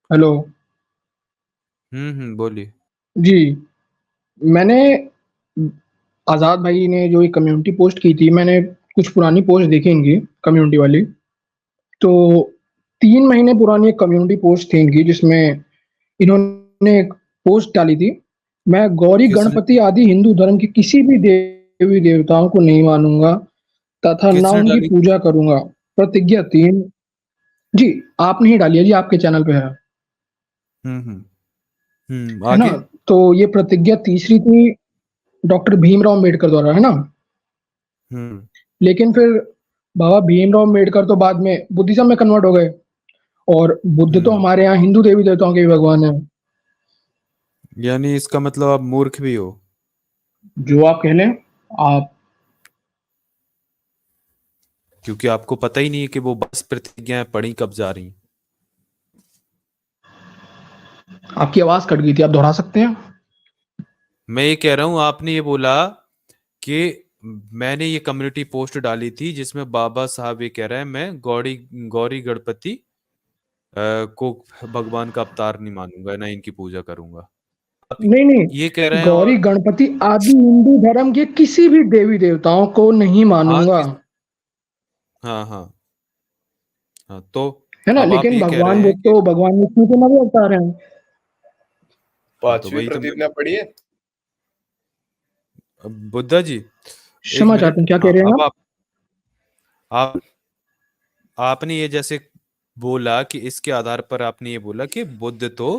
Hello. बोलिए। जी। मैंने आजाद भाई ने जो एक कम्युनिटी पोस्ट की थी, मैंने कुछ पुरानी पोस्ट देखी इनकी, कम्युनिटी वाली। तो 3 महीने पुरानी एक कम्युनिटी पोस्ट थी इनकी, जिसमें इन्होंने एक पोस्ट डाली थी। मैं गौरी किसने गणपति आदि हिंदू धर्म के किसी भी देवी देवताओं को नहीं मानूंगा तथा ना किसने उनकी डाली? पूजा करूंगा। प्रतिज्ञा 3। जी, आपने ही डाली है जी, आपके चैनल पे हम्म है ना? आगे। तो ये प्रतिज्ञा तीसरी थी, डॉक्टर भीमराव अम्बेडकर द्वारा, है ना? हम्म लेकिन फिर बाबा भीमराव अम्बेडकर तो बाद में बुद्धिज्म में कन्वर्ट हो गए, और बुद्ध तो हम्म हमारे यहाँ हिंदू देवी देवताओं के भी भगवान है। यानी इसका मतलब आप मूर्ख भी हो। जो आप कह लें। आप क्योंकि आपको पता ही नहीं है कि वो 10 प्रतिज्ञाएं पढ़ी कब जा रही। आपकी आवाज कट गई थी, आप दोहरा सकते हैं? मैं ये कह रहा हूं, आपने ये बोला कि मैंने ये कम्युनिटी पोस्ट डाली थी जिसमें बाबा साहब ये कह रहे हैं मैं गौरी गौरी गणपति को भगवान का अवतार नहीं मानूंगा, ना इनकी पूजा करूंगा। आप नहीं ये कह नहीं, रहे हैं गौरी और गणपति आदि हिंदू धर्म के किसी भी देवी देवताओं को नहीं हाँ मानूंगा। हाँ हाँ हाँ, तो है ना? अब आप लेकिन ये कह रहे भगवान हैं बुद्ध कि तो भगवान विष्णु के नवे अवतार हैं। हाँ, तो पांचवी वही तो प्रतिज्ञा पढ़िए। बुद्धा जी, एक क्षमा चाहते मिनट। हैं, क्या कह हाँ, रहे हैं अब आप? आप आपने ये जैसे बोला कि इसके आधार पर आपने ये बोला कि बुद्ध तो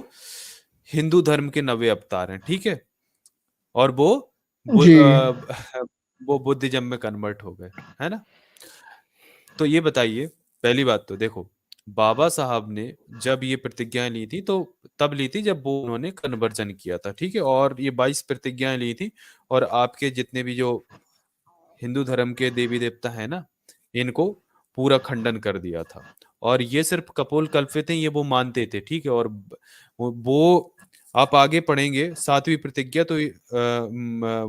हिंदू धर्म के नवे अवतार हैं, ठीक है, और जी। वो बुद्धिज्म में कन्वर्ट हो गए, है ना? तो ये बताइए, पहली बात तो देखो, बाबा साहब ने जब ये प्रतिज्ञाएं ली थी तो तब ली थी जब वो उन्होंने कन्वर्जन किया था, ठीक है, और ये 22 प्रतिज्ञाएं ली थी, और आपके जितने भी जो हिंदू धर्म के देवी देवता है ना, इनको पूरा खंडन कर दिया था। और ये सिर्फ कपोल कल्पित हैं, ये वो मानते थे, ठीक है, और वो आप आगे पढ़ेंगे 7वीं प्रतिज्ञा तो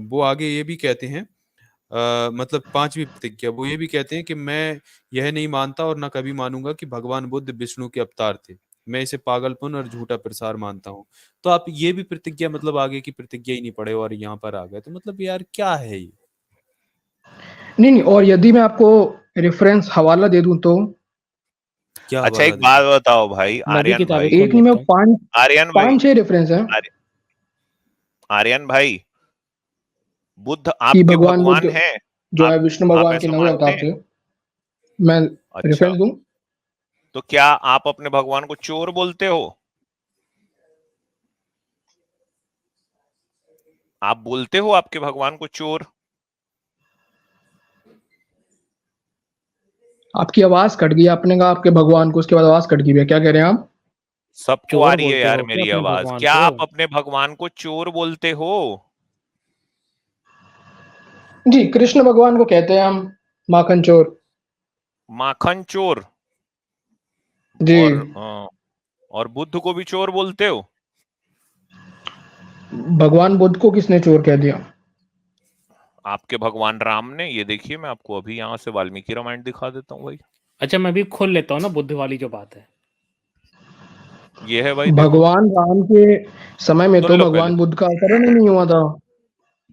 वो आगे ये भी कहते हैं, मतलब 5वीं प्रतिज्ञा वो ये भी कहते हैं कि मैं यह नहीं मानता और ना कभी मानूंगा कि भगवान बुद्ध विष्णु के अवतार थे। मैं इसे पागलपन और झूठा प्रसार मानता हूँ। तो आप ये भी प्रतिज्ञा, मतलब आगे की प्रतिज्ञा ही नहीं पढ़े और यहाँ पर आ गए, तो मतलब यार क्या है ये? नहीं नहीं, और यदि मैं आपको रेफरेंस हवाला दे दूं तो क्या अच्छा हवाला एक दे बात दूं? बताओ भाई, मैं भी आर्यन किताबें भाई। खोल एक नहीं, मैं लेता हूँ। पांच आर्यन भाई। पांच छह रेफरेंस हैं आर्य- आर्यन भाई, बुद्ध कि आपके भगवान भगवान बुद्ध हैं? जो है आप विष्णु आप भगवान के ऐसा नवे मानते अवतार हैं? थे। मैं अच्छा, रेफरेंस दूं? तो क्या आप अपने भगवान को चोर बोलते हो? आप बोलते हो आपके भगवान को चोर? आपकी आवाज कट गई, आपने कहा आपके भगवान को, उसके बाद आवाज कट गई है, क्या कह रहे हैं आप? सबको आ चोर रही है बोलते यार हो क्या मेरी अपने आवाज। भगवान क्या को? आप अपने भगवान को चोर बोलते हो? जी, कृष्ण भगवान को कहते हैं हम माखन चोर। माखन चोर। जी। और बुद्ध को भी चोर बोलते हो? भगवान बुद्ध को किसने चोर कह दिया? आपके भगवान राम ने। ये देखिए, मैं आपको अभी यहाँ से वाल्मीकि रामायण दिखा देता हूँ भाई। अच्छा, मैं भी खोल लेता हूँ ना बुद्ध वाली जो बात है। ये है भाई, देखो। भगवान राम के समय में सुन तो लो पहले, भगवान बुद्ध का अवतरण ही नहीं हुआ था।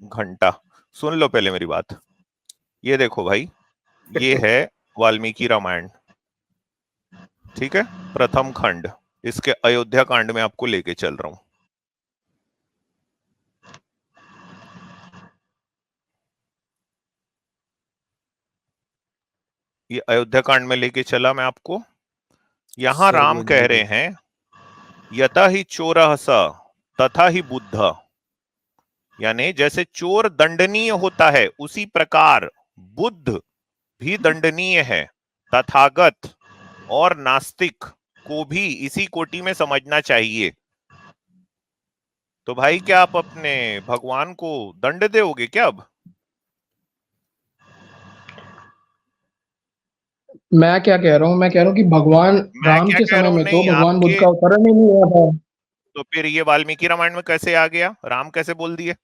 घंटा। सुन लो पहले मेरी बात। ये देखो भाई, ये है वाल्मीकि रामायण, ठीक है, प्रथम खंड। इसके अयोध्या कांड में आपको लेके चल रहा हूं। ये अयोध्या कांड में लेके चला मैं आपको। यहां राम कह रहे हैं, यथा ही चोरः स तथा ही बुद्ध, यानी जैसे चोर दंडनीय होता है उसी प्रकार बुद्ध भी दंडनीय है। तथागत और नास्तिक को भी इसी कोटि में समझना चाहिए। तो भाई, क्या आप अपने भगवान को दंड दोगे क्या अब? मैं क्या कह रहा हूँ, मैं कह रहा हूँ कि भगवान मैं राम क्या के कह समय रहा हूं, में तो नहीं भगवान बुद्ध आपके। का अवतरण ही नहीं हुआ था। तो फिर ये वाल्मीकि रामायण में कैसे आ गया? राम कैसे बोल दिए?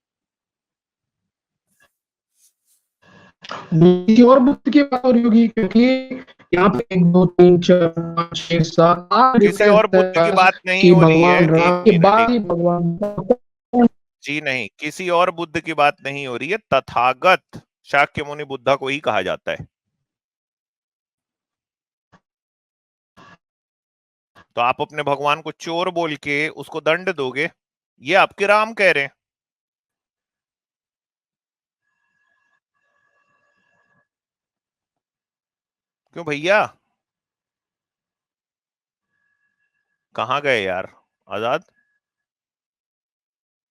किसी और बुद्ध की बात हो रही होगी, क्योंकि यहाँ पे 1 2 3 4 5 6 7 8 किसी और बुद्ध की बात नहीं कि हो रही है, भगवान राम एक के मिनट, बाद ही भगवान जी नहीं, किसी और बुद्ध की बात नहीं हो रही है, तथागत शाक्य मुनि बुद्धा को ही कहा जाता है। तो आप अपने भगवान को चोर बोल के उसको दंड दोगे, ये आपके राम कह रहे हैं। क्यों भैया, कहाँ गए यार आजाद?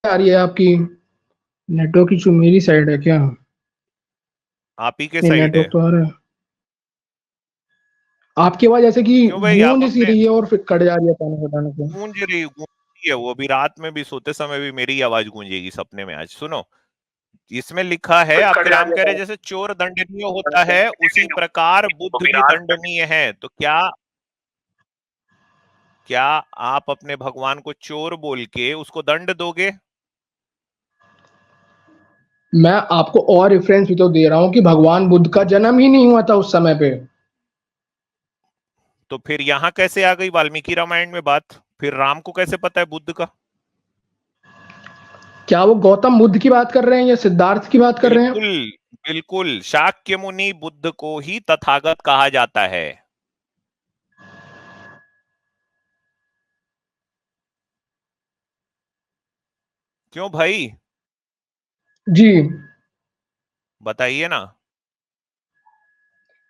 आ रही है आपकी नेटवर्क इशू मेरी साइड है क्या? आप ही के नहीं, साइड है। नेटवर्क तो आ रहा है। आपकी आवाज ऐसे कि क्यों भाई, आप गूंज सी अपने रही है और फिर कट जा रही है अचानक से। गूंज रही है वो, अभी रात में भी सोते समय भी मेरी आवाज गूंजेगी सपने में आज। सुनो, इसमें लिखा है, आपके राम कह रहे जैसे चोर दंडनीय होता है उसी प्रकार बुद्ध भी दंडनीय है। तो क्या क्या आप अपने भगवान को चोर बोल के उसको दंड दोगे? मैं आपको और रेफरेंस भी तो दे रहा हूं कि भगवान बुद्ध का जन्म ही नहीं हुआ था उस समय पे। तो फिर यहां कैसे आ गई वाल्मीकि रामायण में बात? फिर राम को कैसे पता है बुद्ध का? क्या वो गौतम बुद्ध की बात कर रहे हैं या सिद्धार्थ की बात कर रहे हैं? बिल्कुल बिल्कुल, शाक्य मुनि बुद्ध को ही तथागत कहा जाता है। क्यों भाई, जी, बताइए ना।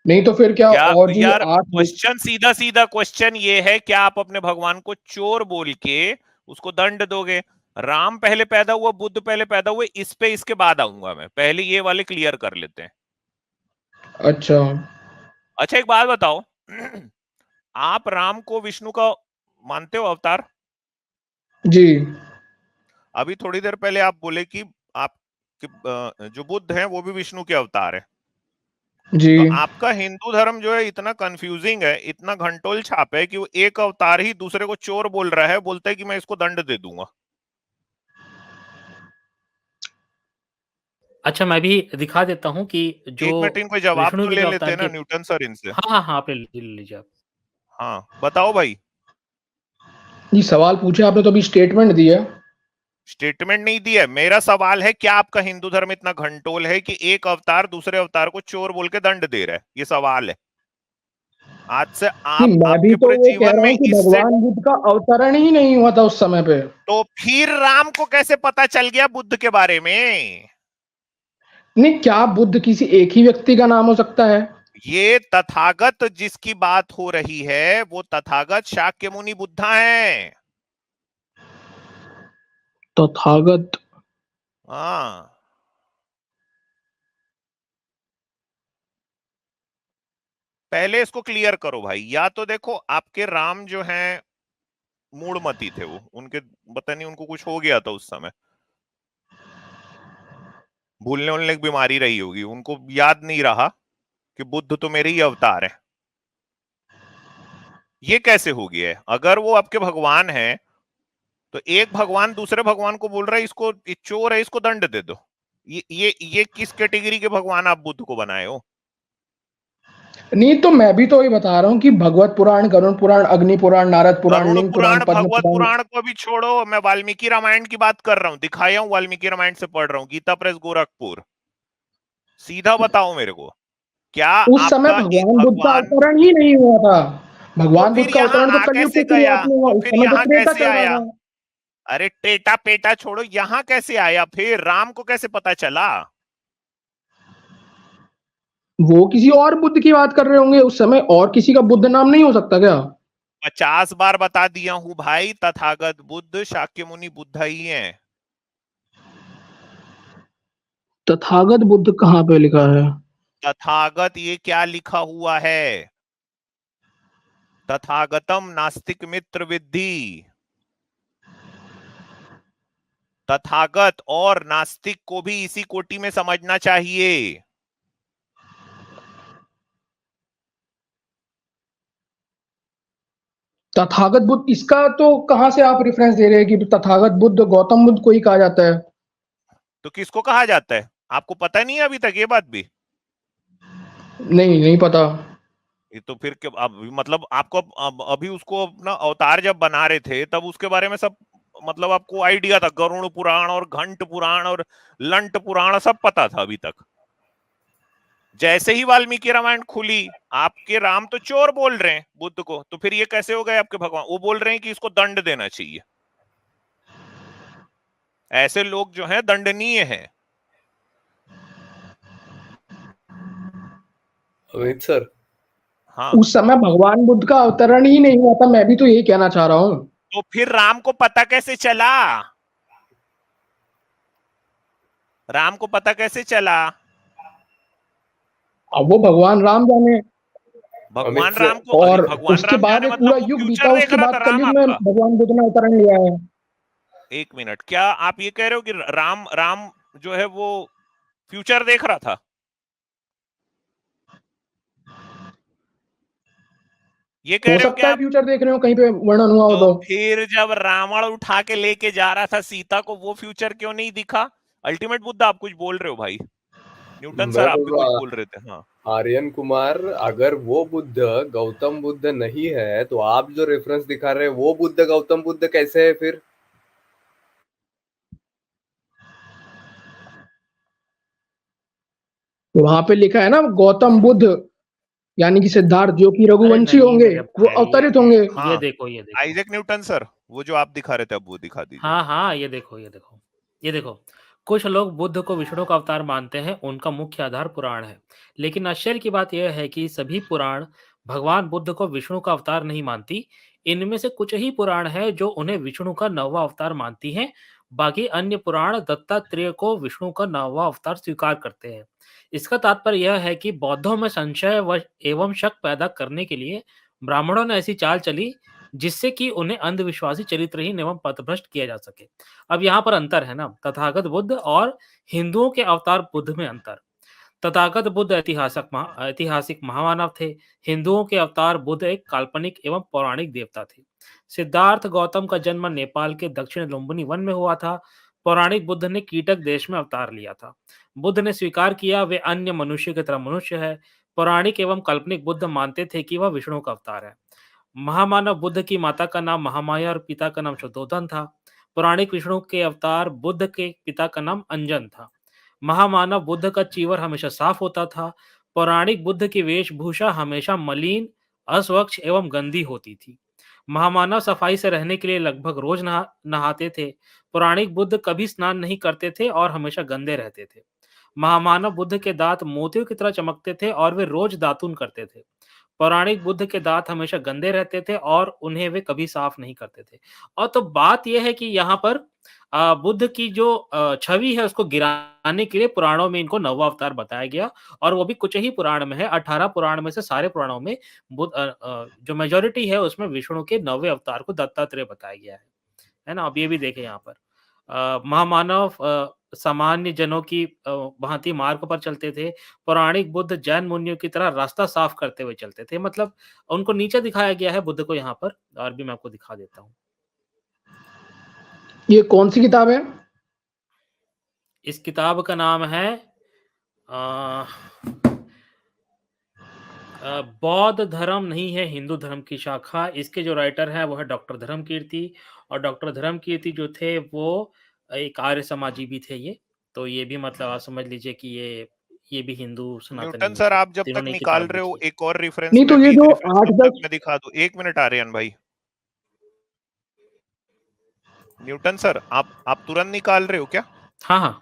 नहीं तो फिर क्या क्या और जो ये यार, 8 क्वेश्चन सीधा सीधा क्वेश्चन ये है, क्या आप अपने भगवान को चोर बोल के उसको दंड दोगे? राम पहले पैदा हुआ, बुद्ध पहले पैदा हुए, इस पे इसके बाद आऊंगा मैं, पहले ये वाले क्लियर कर लेते हैं। अच्छा, अच्छा एक बात बताओ, आप राम को विष्णु का मानते हो अवतार? जी, अभी थोड़ी देर पहले आप बोले कि आप जो बुद्ध हैं वो भी विष्णु के अवतार है। जी। तो आपका हिंदू धर्म जो है इतना कंफ्यूजिंग है, इतना घंटोल छाप है कि वो एक अवतार ही दूसरे को चोर बोल रहा है, बोलता है कि मैं इसको दंड दे दूंगा। अच्छा मैं भी दिखा देता हूँ कि जो एक मिनट, इनको जवाब विष्णु तो के ले जो लेते अवतार हैं ना के, न्यूटन सर इनसे। हाँ हाँ हाँ, आप ले लीजिए आप। हाँ बताओ भाई। जी, सवाल पूछे आपने तो अभी स्टेटमेंट दिया। स्टेटमेंट नहीं दिया, मेरा सवाल है क्या आपका हिंदू धर्म इतना घंटोल है कि एक अवतार दूसरे अवतार को चोर बोल के दंड दे रहा है? ये सवाल है। आज से नहीं, आप मैं भी आपके तो पूरे वो कह जीवन रहा में हूँ कि इससे, भगवान बुद्ध का अवतरण ही नहीं हुआ था उस समय पे। तो फिर राम को कैसे पता चल गया बुद्ध के बारे में? नहीं, क्या बुद्ध किसी एक ही व्यक्ति का नाम हो सकता है? ये तथागत जिसकी बात हो रही है वो तथागत शाक्य मुनि बुद्धा हैं। तथागत। हाँ, पहले इसको क्लियर करो भाई। या तो देखो, आपके राम जो हैं मूढ़मती थे, वो उनके पता नहीं उनको कुछ हो गया था उस समय, भूलने उलने की बीमारी रही होगी, उनको याद नहीं रहा कि बुद्ध तो मेरे ही अवतार है। ये कैसे हो गया है? अगर वो आपके भगवान हैं तो एक भगवान दूसरे भगवान को बोल रहा है इसको ये चोर है, इसको दंड दे दो। ये किस कैटेगरी के भगवान आप बुद्ध को बनाए हो? नहीं, तो मैं भी तो ये बता रहा हूँ कि भगवत पुराण, गरुड़ पुराण, अग्नि पुराण, नारद पुराण, गरुड़ लिंग पुराण, पुराण पद्म भगवत पुराण। पुराण को भी छोड़ो, मैं वाल्मीकि रामायण की बात कर रहा हूँ, दिखाया हूँ वाल्मीकि रामायण से पढ़ रहा हूँ, गीता प्रेस गोरखपुर। सीधा बताओ मेरे को, क्या उस समय आपका एक भगवान बुद्ध का भगवान, अवतरण ही नहीं हुआ था। तो भगवान फिर बुद्ध का यहां अवतरण तो आ कलयुग कैसे की गया? शुरुआत में हुआ, तो उस फिर समय तो यहां त्रेता कैसे चल रहा आया? था। अरे टेटा पेटा छोड़ो, यहां कैसे आया? फिर राम को कैसे पता चला? वो किसी और बुद्ध की बात कर रहे होंगे, उस समय और किसी का बुद्ध नाम नहीं हो सकता क्या? 50 बार बता दिया हूं भाई, तथागत बुद्ध शाक्य मुनि बुद्ध ही हैं। तथागत बुद्ध कहाँ पे लिखा है? तथागत ये क्या लिखा हुआ है? तथागतम नास्तिक मित्र विद्धि। तथागत और नास्तिक को भी इसी कोटि में समझना चाहिए। तथागत बुद्ध, इसका तो कहां से आप रेफरेंस दे रहे हैं कि तथागत बुद्ध गौतम बुद्ध को ही कहा जाता है? तो किसको कहा जाता है? आपको पता नहीं है अभी तक ये बात भी? नहीं, नहीं पता। ये तो फिर अब मतलब आपको अभी उसको अपना अवतार जब बना रहे थे तब उसके बारे में सब मतलब आपको आइडिया था, गरुड़ पुराण और घंट पुराण और लंट पुराण सब पता था अभी तक। जैसे ही वाल्मीकि रामायण खुली, आपके राम तो चोर बोल रहे हैं बुद्ध को, तो फिर ये कैसे हो गए आपके भगवान? वो बोल रहे हैं कि इसको दंड देना चाहिए। ऐसे लोग जो हैं दंडनीय हैं। अमित सर, हाँ, उस समय भगवान बुद्ध का अवतरण ही नहीं हुआ था, मैं भी तो यही कहना चाह रहा हूँ। तो फिर राम को पता कैसे चला? राम को पता कैसे चला? अब वो भगवान राम जाने। भगवान अमित राम सर, को, अरे और भगवान उसके राम बाद जाने एक मतलब पूरा वो युग बीता, फ्यूचर देख उसके रहा बाद था राम कलयुग में आपका। भगवान बुद्ध ने अवतरण लिया है। एक मिनट, क्या आप ये कह रहे हो कि राम राम जो है वो फ्यूचर देख रहा था? ये कह हो रहे हो सकता क्या है आप? फ्यूचर देख रहे हो, कहीं पे वर्णन हुआ हो तो तो। फिर जब रावण उठा के लेके जा रहा था सीता को, वो फ्यूचर क्यों नहीं दिखा? अल्टीमेट बुद्ध, आप कुछ बोल रहे हो भाई। न्यूटन सर मैं आप बोल भी कुछ रहा बोल रहे थे। हाँ, आर्यन कुमार, अगर वो बुद्ध गौतम बुद्ध नहीं है तो आप जो रेफरेंस दिखा रहे हैं वो बुद्ध गौतम बुद्ध कैसे है फिर? वहां पे लिखा है ना गौतम बुद्ध, यानी कि सिद्धार्थ जो कि अरे रघुवंशी नहीं होंगे, मेरे वो भाई, अवतरित होंगे। ये हाँ, देखो, ये देखो। आइजैक न्यूटन सर, वो जो आप दिखा रहे थे अब वो दिखा दीजिए। हाँ, हाँ, ये देखो, ये देखो। ये देखो, कुछ लोग बुद्ध को विष्णु का अवतार मानते हैं, उनका मुख्य आधार पुराण है। लेकिन आश्चर्य की बात यह है कि सभी पुराण भगवान बुद्ध को विष्णु का अवतार नहीं मानती। इनमें से कुछ ही पुराण हैं जो उन्हें विष्णु का 9वाँ अवतार मानती हैं। बाकी अन्य पुराण दत्तात्रेय को विष्णु का 9वाँ अवतार स्वीकार करते हैं। इसका तात्पर्य यह है कि बौद्धों में संशय व एवं शक पैदा करने के लिए ब्राह्मणों ने ऐसी चाल चली जिससे कि उन्हें अंधविश्वासी चरित्रहीन एवं पथभ्रष्ट किया जा सके। अब यहाँ पर अंतर है ना, तथागत बुद्ध और हिंदुओं के अवतार बुद्ध में अंतर। तथागत बुद्ध ऐतिहासिक महामानव थे। हिंदुओं के अवतार बुद्ध एक काल्पनिक एवं पौराणिक देवता थे। सिद्धार्थ गौतम का जन्म नेपाल के दक्षिण लुम्बिनी वन में हुआ था। पौराणिक बुद्ध ने कीटक देश में अवतार लिया था। बुद्ध ने स्वीकार किया वे अन्य मनुष्य की तरह मनुष्य है। पौराणिक एवं काल्पनिक बुद्ध मानते थे कि वह विष्णु का अवतार है। महामानव बुद्ध की माता का नाम महामाया और पिता का नाम शुद्धोधन था। पौराणिक विष्णु के अवतार बुद्ध के पिता का नाम अंजन था। महामानव बुद्ध का चीवर हमेशा साफ होता था। पौराणिक बुद्ध की वेशभूषा हमेशा मलिन, अस्वच्छ एवं गंदी होती थी। महामानव सफाई से रहने के लिए लगभग रोज नहाते थे। पौराणिक बुद्ध कभी स्नान नहीं करते थे और हमेशा गंदे रहते थे। महामानव बुद्ध के दांत मोतियों की तरह चमकते थे और वे रोज दातुन करते थे। पौराणिक बुद्ध के दांत हमेशा गंदे रहते थे और उन्हें वे कभी साफ नहीं करते थे। और तो बात यह है कि यहाँ पर बुद्ध की जो छवि है उसको गिराने के लिए पुराणों में इनको 9वाँ अवतार बताया गया और वो भी कुछ ही पुराण में है। 18 पुराण में से सारे पुराणों में जो मेजॉरिटी है उसमें विष्णु के 9वें अवतार को दत्तात्रेय बताया गया है ना? अब ये भी देखें यहाँ पर महामानव सामान्य जनों की भांति मार्ग पर चलते थे। पौराणिक बुद्ध जैन मुनियों की तरह रास्ता साफ करते हुए चलते थे। मतलब उनको नीचे दिखाया गया है बुद्ध को यहाँ पर, और भी मैं आपको दिखा देता हूँ। ये कौन सी किताब है? इस किताब का नाम है अ, बौद्ध धर्म नहीं है हिंदू धर्म की शाखा। इसके जो राइटर है वो है डॉक्टर धर्मकीर्ति, और डॉक्टर धर्मकीर्ति जो थे वो एक आर्य समाजी भी थे ये। तो ये भी मतलब आप समझ लीजिए कि ये भी हिंदू सनातनी न्यूटन में सर, थे। आप जब तो तक इन्होंने एक निकाल किताब रहे हो लिखी है। एक और रेफरेंस नहीं तो में ये भी, एक जो रेफरेंस कब तक 8-10 मैं दिखा दूं? एक मिनट आर्यन भाई। न्यूटन सर, आप तुरंत निकाल रहे हो क्या? हाँ, हाँ।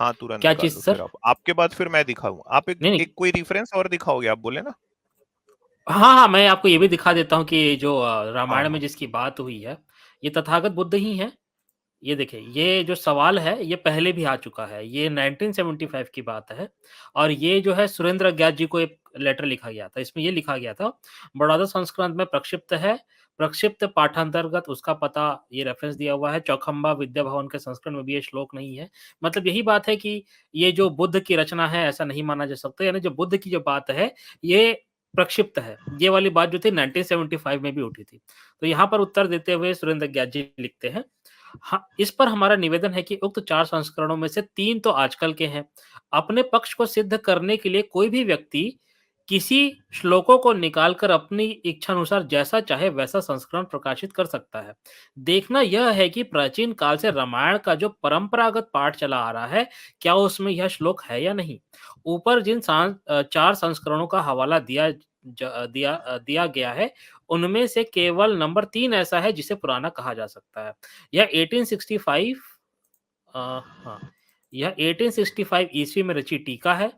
हाँ, तुरंत क्या निकाल चीज़ लो सर? फिर आप, आपके बाद फिर मैं दिखाऊं। आप एक नहीं, नहीं। एक कोई रेफरेंस और दिखाओगे, आप बोले ना? हाँ, हाँ, मैं आपको ये भी दिखा देता हूँ कि जो हाँ, रामायण में हाँ। जिसकी बात हुई है, ये तथागत बुद्ध ही हैं। ये देखिए, ये जो सवाल है, ये पहले भी आ चुका है। ये 1975 की बात है और ये जो है सुरेंद्र अज्ञात जी को एक लेटर लिखा गया था। इसमें ये लिखा गया था, बड़ौदा संस्करण में प्रक्षिप्त है। प्रक्षिप्त पाठांतर्गत उसका पता ये रेफ़रेंस दिया हुआ है। चौखंबा विद्या भवन के संस्करण में भी ये श्लोक नहीं है। मतलब यही बात है कि ये जो बुद्ध की रचना है, ऐसा नहीं माना जा सकता। यानी जो बुद्ध की जो बात है, ये प्रक्षिप्त है। ये वाली बात जो थी 1975 में भी उठी थी। तो यहाँ पर उत्तर देते हुए सुरेंद्र अज्ञात जी लिखते हैं, हाँ, इस पर हमारा निवेदन है कि उक्त 4 संस्करणों में से 3 तो आजकल के हैं। अपने पक्ष को सिद्ध करने के लिए कोई भी व्यक्ति किसी श्लोकों को निकालकर अपनी इच्छानुसार जैसा चाहे वैसा संस्करण प्रकाशित कर सकता है। देखना यह है कि प्राचीन काल से रामायण का जो परंपरागत पाठ चला आ रहा है, क्या उसमें यह श्लोक है या नहीं? ऊपर जिन 4 संस्करणों का हवाला दिया गया है, उनमें से केवल नंबर 3 ऐसा है जिसे पुराना कहा जा सकता है। यह 1865 हाँ, यह 1865 ईस्वी में रची टीका है।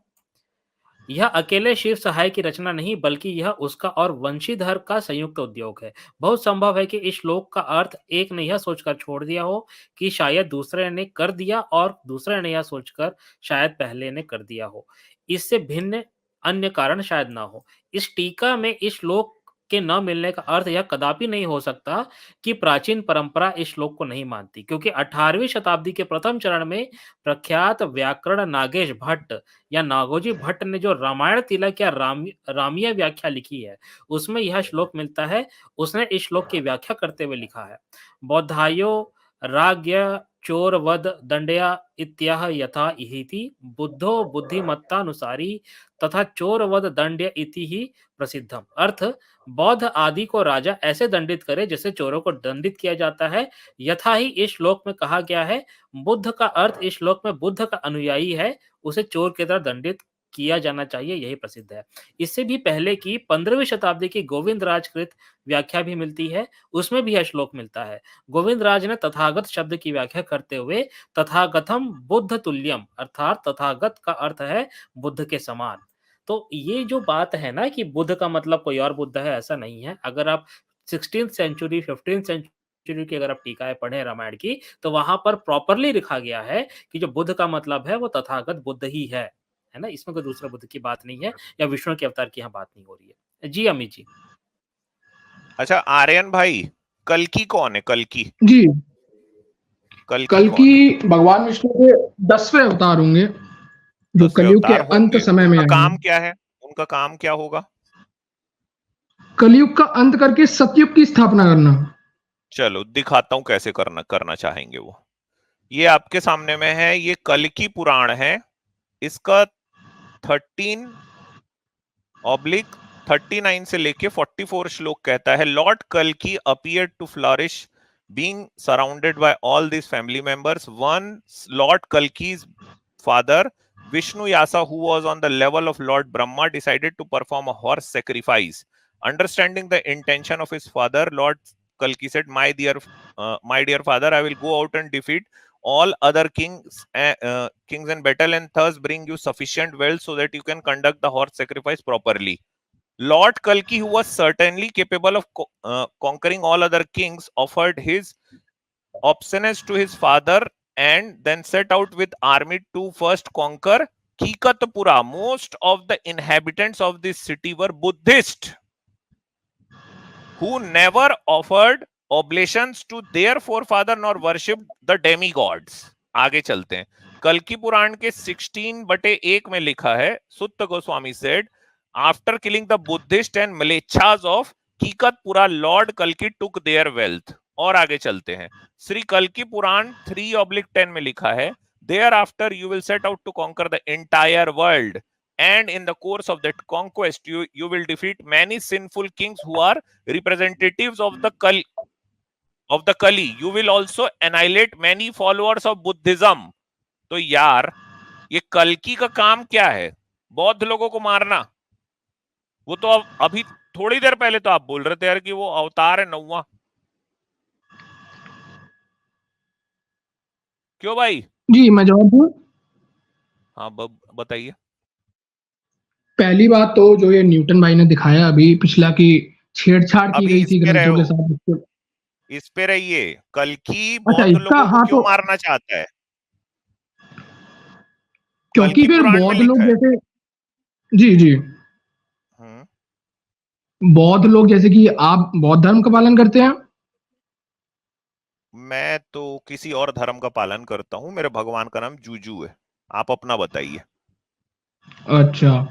यह अकेले शिव सहाय की रचना नहीं, बल्कि यह उसका और वंशीधर का संयुक्त उद्योग है। बहुत संभव है कि इस श्लोक का अर्थ एक ने यह सोचकर छोड़ दिया हो कि शायद दूसरे ने कर दिया, और दूसरे ने यह सोचकर शायद पहले ने कर दिया हो। इससे भिन्न अन्य कारण शायद ना हो। इस टीका में इस श्लोक के न मिलने का अर्थ यह कदापि नहीं हो सकता कि प्राचीन परंपरा इस श्लोक को नहीं मानती, क्योंकि 18वीं शताब्दी के प्रथम चरण में प्रख्यात व्याकरण नागेश भट्ट या नागोजी भट्ट ने जो रामायण तिलक या रामीय व्याख्या लिखी है, उसमें यह श्लोक मिलता है। उसने इस श्लोक की व्याख्या करते हुए लिखा है, बौद्धायो राज्ञ चोर वध दंडया इत्याह यथा इति बुद्धो बुद्धिमत्तानुसारी तथा चोर वध दंड्य इति ही प्रसिद्धम। अर्थ, बौद्ध आदि को राजा ऐसे दंडित करे जैसे चोरों को दंडित किया जाता है, यथा ही इस श्लोक में कहा गया है। बुद्ध का अर्थ इस श्लोक में बुद्ध का अनुयायी है, उसे चोर की तरह दंडित किया जाना चाहिए, यही प्रसिद्ध है। इससे भी पहले की 15वीं शताब्दी की गोविंद राज कृत व्याख्या भी मिलती है, उसमें भी यह श्लोक मिलता है। गोविंद राज ने तथागत शब्द की व्याख्या करते हुए तथागतम बुद्ध तुल्यम, अर्थात तथागत का अर्थ है बुद्ध के समान। तो ये जो बात है ना कि बुद्ध का मतलब कोई और बुद्ध है, ऐसा नहीं है। अगर आप 16th सेंचुरी 15th सेंचुरी की अगर आप टीकाएं पढ़ें रामायण की, तो वहां पर प्रॉपरली लिखा गया है कि जो बुद्ध का मतलब है वो तथागत बुद्ध ही है ना? इसमें कोई दूसरे बुद्ध की बात नहीं है, या विष्णु के अवतार की यहाँ बात नहीं हो रही है। जी अमित जी। अच्छा आर्यन भाई, कल्कि कौन है? कल्कि जी, कल्कि भगवान विष्णु के 10वें अवतार होंगे, जो कलयुग के अंत समय में उनका काम आएंगे। क्या है? उनका काम क्या होगा? कलयुग का अंत करके सतयुग की स्थापना करना। चलो दिखाता हूं कैसे करना चाहेंगे वो। ये आपके सामने में है, ये कल्कि पुराण है। इसका 13/39 से लेके 44 श्लोक कहता है, लॉर्ड कल्कि appeared to flourish being surrounded by all these family members. One, Lord Kalki's father Vishnu Yasa, who was on the level of Lord Brahma, decided to perform a horse sacrifice. Understanding the intention of his father, Lord Kalki said, my dear father, I will go out and defeat all other kings in battle, and thus bring you sufficient wealth so that you can conduct the horse sacrifice properly. Lord Kalki, who was certainly capable of conquering all other kings, offered his obeisance to his father and then set out with army to first conquer Kikatpura. Most of the inhabitants of this city were Buddhists who never offered oblations to their forefather nor worshipped the demigods. आगे चलते हैं। कल्कि पुराण के 16/1 में लिखा है, सुत्त Goswami said, after killing the Buddhist and Mlechas of Kikatpura, Lord Kalki took their wealth. और आगे चलते हैं। श्री कल्कि पुराण 3/10 में लिखा है, thereafter you will set out to conquer the entire world, and in the course of that conquest you will defeat many sinful kings who are representatives of the Kali. You will also annihilate many followers of Buddhism. तो यार ये कल्कि का काम क्या है? बौद्ध लोगों को मारना। वो तो अभी थोड़ी देर पहले तो आप बोल रहे थे यार कि वो अवतार है 9वां। क्यों भाई? जी मैं जवाब दूं? हाँ बताइए। पहली बात तो जो ये न्यूटन भाई ने दिखाया अभी पिछला की छेड़छाड़ की गई थी ग्रंथों के साथ, इस पे रहिए। कल्कि बौद्ध लोगों को क्यों मारना चाहता है? क्योंकि फिर बौद्ध लोग जैसे जी बौद्ध लोग जैसे कि आप बौद्ध धर्म का पालन करते हैं? मैं तो किसी और धर्म का पालन करता हूं। मेरे भगवान का नाम जूजू है। आप अपना बताइए। अच्छा,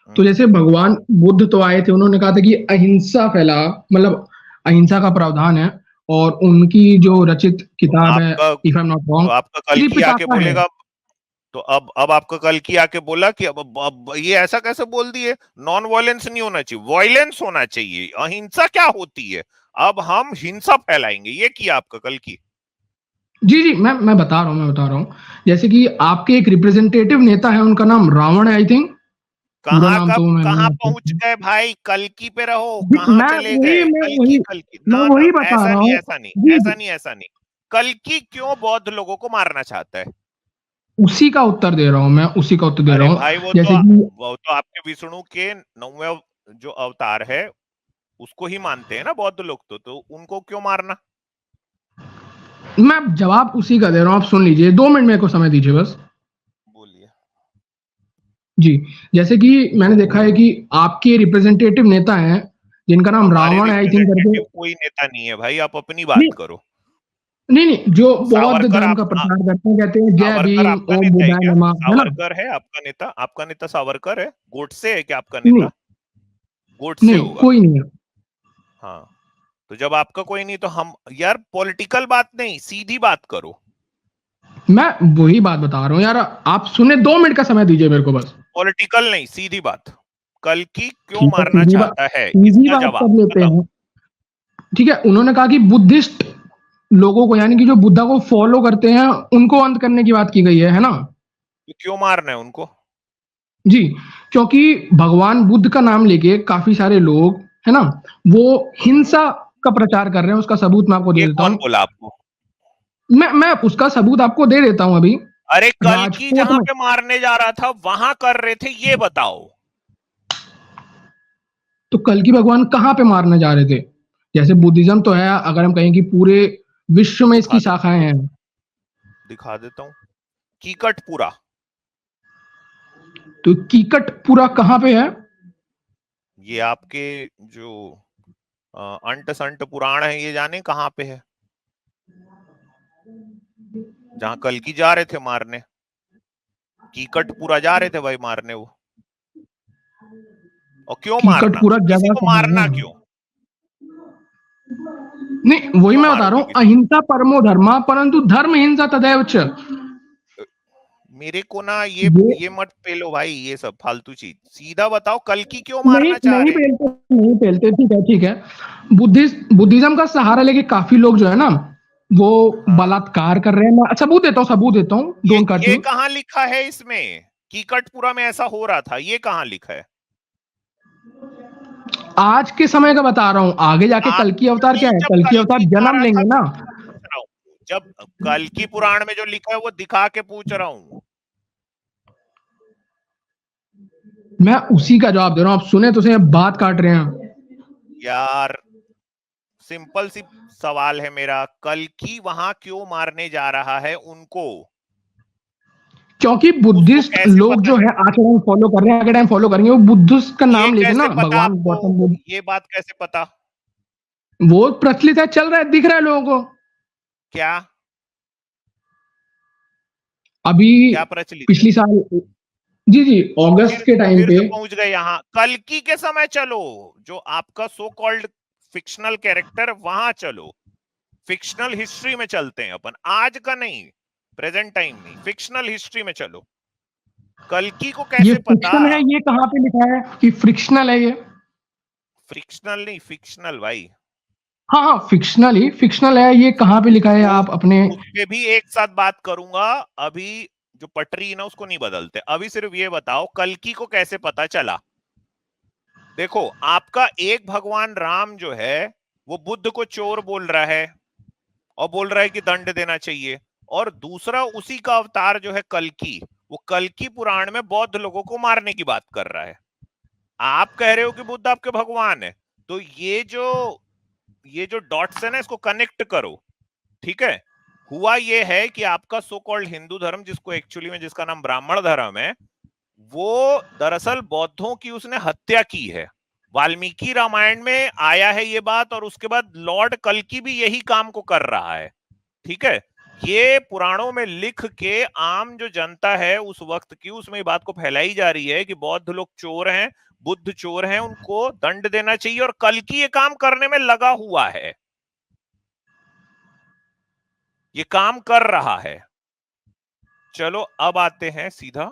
तो जैसे भगवान बुद्ध तो आए थे, उन्होंने कहा था कि अहिंसा फैला, मतलब अहिंसा का प्रावधान है, और उनकी जो रचित किताब है, if I am not wrong, आपका कल्कि आके बोलेगा, तो अब आपका कल्कि आके बोला कि अब ये ऐसा कैसे बोल दिए, नॉन वायलेंस नहीं होना चाहिए, वायलेंस होना चाहिए, अहिंसा क्या होती है, अब हम हिंसा फैलाएंगे, ये किया आपका कल्कि। जी जी, मैं बता रहा हूँ। जैसे कि आपके एक रिप्रेजेंटेटिव नेता है, उनका नाम रावण है, आई थिंक। पूरा नाम तो मैं कहाँ नहीं पहुंच गए भाई, कल्कि पे रहो, जी, कहाँ चले गए, कल्कि कल्कि, मैं ना ना, वही बता ऐसा रहा नहीं हूँ। ऐसा नहीं जी ऐसा जी, नहीं ऐसा नहीं, कल्कि क्यों बौद्ध लोगों को मारना चाहता है। उसी का उत्तर दे रहा हूँ मैं, उसी का उत्तर दे अरे रहा भाई हूँ। जैसे कि वो तो आपके विष्णु के 9वें जो अवतार है उसको ही मानते हैं ना बौद्ध लोग, तो उनको क्यों मारना। मैं जवाब उसी का दे रहा हूँ, आप सुन लीजिए, 2 मिनट मेरे को समय दीजिए बस। बोलिए। जी, जैसे कि मैंने देखा है कि आपके रिप्रेजेंटेटिव नेता हैं, जिनका नाम हमारे रावण है, आई थिंक करके। रिप्रेजेंटेटिव कोई नेता नहीं है भाई, आप अपनी नहीं बात करो। नहीं नहीं, जो बौद्ध सावरकर धर्म का प्रचार करते हैं, कहते हैं जय सावरकर भीम, आपका ओम नेता है बुद्धाय क्या, नमः, है ना? सावरकर है आपका नेता, आपका नेता सावरकर है, गोडसे है क्या आपका नहीं नेता, गोडसे नहीं, होगा। कोई नहीं है। हाँ, तो जब आपका कोई नहीं तो हम यार पॉलिटिकल बात नहीं, सीधी बात करो। मैं वही बात बता रहा हूँ यार, आप सुने, 2 मिनट का समय दीजिए मेरे को बस। पॉलिटिकल नहीं, सीधी बात, कल्कि क्यों ठीक है, मारना चाहता है, सीधी इसका बात जवाब कर लेते बताओ। हैं। ठीक है, उन्होंने कहा कि बुद्धिस्ट लोगों को, यानी कि जो बुद्धा को फॉलो करते हैं, उनको अंत करने की बात की गई है ना? तो क्यों मारना है उनको। जी, क्योंकि भगवान बुद्ध का नाम लेके काफी सारे लोग, है ना, वो हिंसा का प्रचार कर रहे हैं। उसका सबूत मैं आपको दे ये देता कौन हूँ। बोला आपको। मैं उसका सबूत आपको दे देता हूँ अभी। अरे कल्कि राजकोट जहां में, पे मारने जा रहा था वहां कर रहे थे, ये बताओ। तो कल की भगवान कहाँ पे मारने जा रहे थे? जैसे बुद्धिज्म तो है, अगर हम कहें कि पूरे विश्व में इसकी शाखाएं हैं। दिखा देता हूँ, कीकटपुरा। तो कीकटपुरा कहाँ पे है? ये आपके जो अंट संट पुराण है, ये जाने कहाँ पे है, जहां कल्कि जा रहे थे मारने, कीकटपुरा जा रहे थे भाई मारने वो। और क्यों मारना, कीकटपुरा किसी जगह को कहाँ मारना है? क्यों, नहीं, वही क्यों मैं बता रहा मारोगे हूँ, किसी अहिंसा परमो धर्मा, परंतु धर्म हिंसा तदैव च। को। मेरे को ना ये ये मत पेलो भाई, ये सब फालतू चीज, सीधा बताओ कल्कि क्यों नहीं मारना चाह नहीं रहे हैं। पेलते, नहीं पेलते, ठीक है ठीक है। बुद्धिज्म का सहारा लेके काफी लोग जो है ना, वो हाँ, बलात्कार कर रहे हैं। मैं सबूत देता हूँ, डोंट कट ये मी। कहाँ लिखा है इसमें, कीकटपुरा में ऐसा हो रहा था, ये कहाँ लिखा है। आज के समय का बता रहा हूँ, आगे जाके आज कल की अवतार क्या नहीं, है, जब कल की अवतार कल्कि जा जन्म रहा था लेंगे ना। तब मैं पूछ रहा हूँ, जब कल्कि पुराण में जो लिखा है वो दिखा के पूछ रहा हूँ। मैं उसी का जवाब दे रहा हूँ, आप सुने तो सही, बात काट रहे हैं। यार सिंपल सी सवाल है मेरा, कल्कि वहां क्यों मारने जा रहा है उनको, क्योंकि उसको बुद्धिस्ट कैसे लोग पता, जो है आज के टाइम फॉलो कर रहे हैं, आगे टाइम फॉलो करेंगे, वो बुद्धिस्ट का ये नाम लेके कैसे ना, पता भगवान आपको, गौतम बुद्ध, ये बात कैसे पता। वो प्रचलित है, चल रहा है, दिख रहा है लोगों को। क्या अभी क्या प्रचलित है। पिछली साल, जी जी, अगस्त के टाइम फिर पे। से पहुंच गए यहाँ, कल्कि के समय चलो, जो आपका सो कॉल्ड फिक्शनल कैरेक्टर, वहां चलो, फिक्शनल हिस्ट्री में चलते हैं अपन, आज का नहीं, प्रेजेंट टाइम नहीं, फिक्शनल हिस्ट्री में चलो, कल्कि को ये कैसे पता। फ्रिक्शन है, ये कहाँ पे लिखा है कि फ्रिक्शनल है ये? फ्रिक्शनल नहीं, फिक्शनल भाई। हाँ हाँ, फिक्शनल है, ये कहाँ पे लिखा है? वो आप अपने, उस पे भी एक साथ बात करूंगा, अभी जो पटरी है ना उसको नहीं बदलते, अभी सिर्फ ये बताओ कल्कि को कैसे पता चला। देखो आपका एक भगवान राम जो है वो बुद्ध को चोर बोल रहा है और बोल रहा है कि दंड देना चाहिए, और दूसरा उसी का अवतार जो है कल्कि, वो कल्कि पुराण में बौद्ध लोगों को मारने की बात कर रहा है। आप कह रहे हो कि बुद्ध आपके भगवान है, तो ये जो डॉट्स है ना, इसको कनेक्ट करो। ठीक है, हुआ ये है कि आपका सो कॉल्ड हिंदू धर्म, जिसको एक्चुअली में जिसका नाम ब्राह्मण धर्म है, वो दरअसल बौद्धों की उसने हत्या की है। वाल्मीकि रामायण में आया है ये बात, और उसके बाद लॉर्ड कल्कि भी यही काम को कर रहा है। ठीक है, ये पुराणों में लिख के आम जो जनता है उस वक्त की, उसमें ये बात को फैलाई जा रही है कि बौद्ध लोग चोर हैं, बुद्ध चोर हैं, उनको दंड देना चाहिए, और कल्कि ये काम करने में लगा हुआ है, ये काम कर रहा है। चलो अब आते हैं सीधा,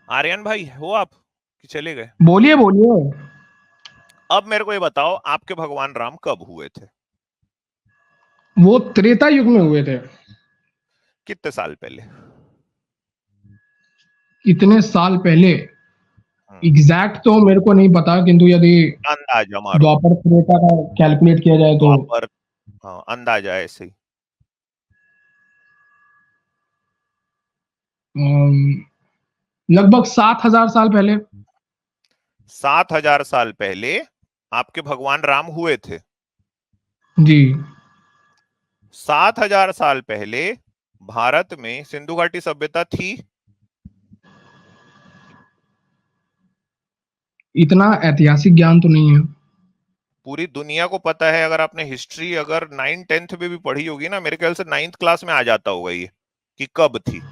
आर्यन भाई हो आप कि चले गए? बोलिए बोलिए। अब मेरे को ये बताओ, आपके भगवान राम कब हुए थे? वो त्रेता युग में हुए थे। कितने साल पहले? इतने साल पहले हम्म, एग्जैक्ट तो मेरे को नहीं पता, किंतु यदि अंदाजा मारो। द्वापर त्रेता का कैलकुलेट किया जाए तो द्वापर, हाँ अंदाजा ऐसे ही। लगभग 7,000 साल पहले। 7,000 साल पहले आपके भगवान राम हुए थे। जी। 7,000 साल पहले भारत में सिंधु घाटी सभ्यता थी? इतना ऐतिहासिक ज्ञान तो नहीं है। पूरी दुनिया को पता है, अगर आपने हिस्ट्री अगर 9th-10th में भी पढ़ी होगी ना, मेरे ख्याल से 9th क्लास में आ जाता होगा ये कि कब थी।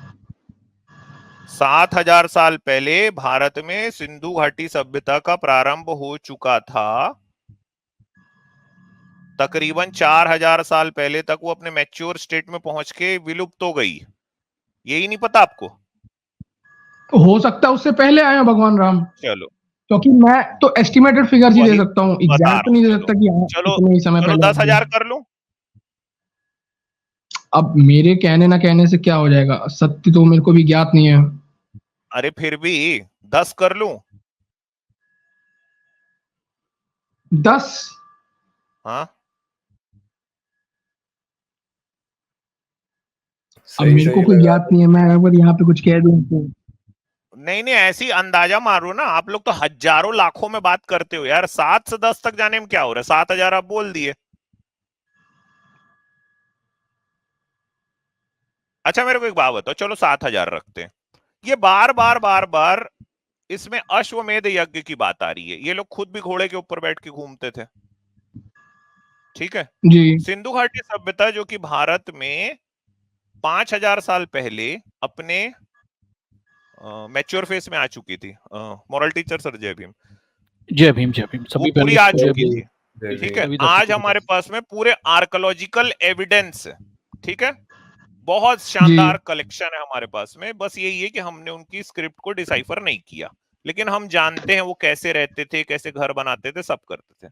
7,000 साल पहले भारत में सिंधु घाटी सभ्यता का प्रारंभ हो चुका था। तकरीबन 4,000 साल पहले तक वो अपने मैच्योर स्टेट में पहुंच के विलुप्त हो गई। यही नहीं पता आपको? तो हो सकता है उससे पहले आए हैं भगवान राम, चलो क्योंकि मैं तो एस्टिमेटेड फिगर ही दे वही सकता हूँ, बता एग्जैक्ट तो रहा नहीं हूँ। दे सकता कि हाँ चलो इतने ही समय चलो पहले। 10,000 कर लूं? अब मेरे कहने ना कहने से क्या हो जाएगा, सत्य तो मेरे को भी ज्ञात नहीं है। अरे फिर भी 10 कर लूं? 10? हाँ अब मेरे को कोई ज्ञात नहीं है, मैं अगर यहाँ पे कुछ कह दूं तो नहीं नहीं, ऐसी अंदाजा मारो ना। आप लोग तो हजारों लाखों में बात करते हो यार। 7 से 10 तक जाने में क्या हो रहा है? 7,000 आप बोल दिए। अच्छा मेरे को एक बात बताओ, चलो 7,000 रखते हैं। ये बार बार बार बार इसमें अश्वमेध यज्ञ की बात आ रही है। ये लोग खुद भी घोड़े के ऊपर बैठ के घूमते थे, ठीक है? जी। सिंधु घाटी सभ्यता जो कि भारत में 5,000 साल पहले अपने मैच्योर फेस में आ चुकी थी। मॉरल टीचर सर जय भीम। जय भीम जय भीम। वो सभी पूरी आ पैनलिस्ट चुकी थी, ठीक है? सभी आज दर्शकों को हमारे जय पास में पूरे आर्कोलॉजिकल एविडेंस है, ठीक है? बहुत जी। शानदार कलेक्शन है हमारे पास में। बस यही है कि हमने उनकी स्क्रिप्ट को डिसाइफर नहीं किया, लेकिन हम जानते हैं वो कैसे रहते थे, कैसे घर बनाते थे, सब करते थे।